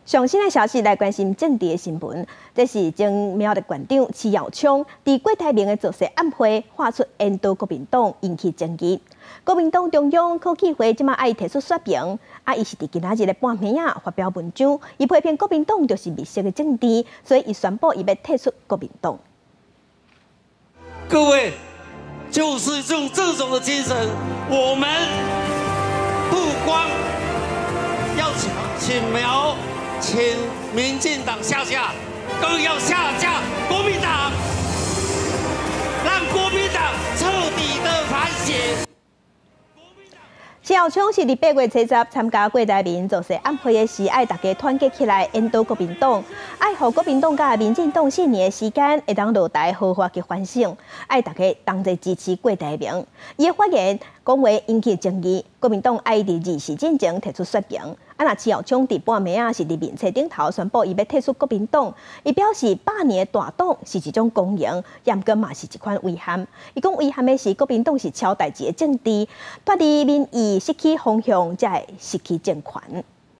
上新的消息来关心政治的新闻，这是前苗栗县长徐耀昌在郭台铭的造势暗会发出烟倒国民党，引起争议。国民党中央科技会即马爱提出说明，伊是伫今仔日的半暝发表文章，伊批评国民党就是密室的政治，所以伊宣布伊要退出国民党。各位，就是用这种的精神，我们不光要请民进党下架，更要下架国民党，让国民党彻底的反省。徐耀昌是伫8月70参加郭台铭造势暗会的时，爱大家团结起来烟倒国民党，爱互国民党甲民进党4年的时间会当落台好好去反省，爱大家同齐支持郭台铭。伊的发言讲话引起争议，国民党爱伫2时之前提出说明。那徐耀昌伫半暝是伫面册顶头宣布伊要退出国民党，伊表示8年的大党是一种公营，严格嘛是一款遗憾。伊讲遗憾的是国民党是超代志的政治，脱离民意失去方向，才会失去政权。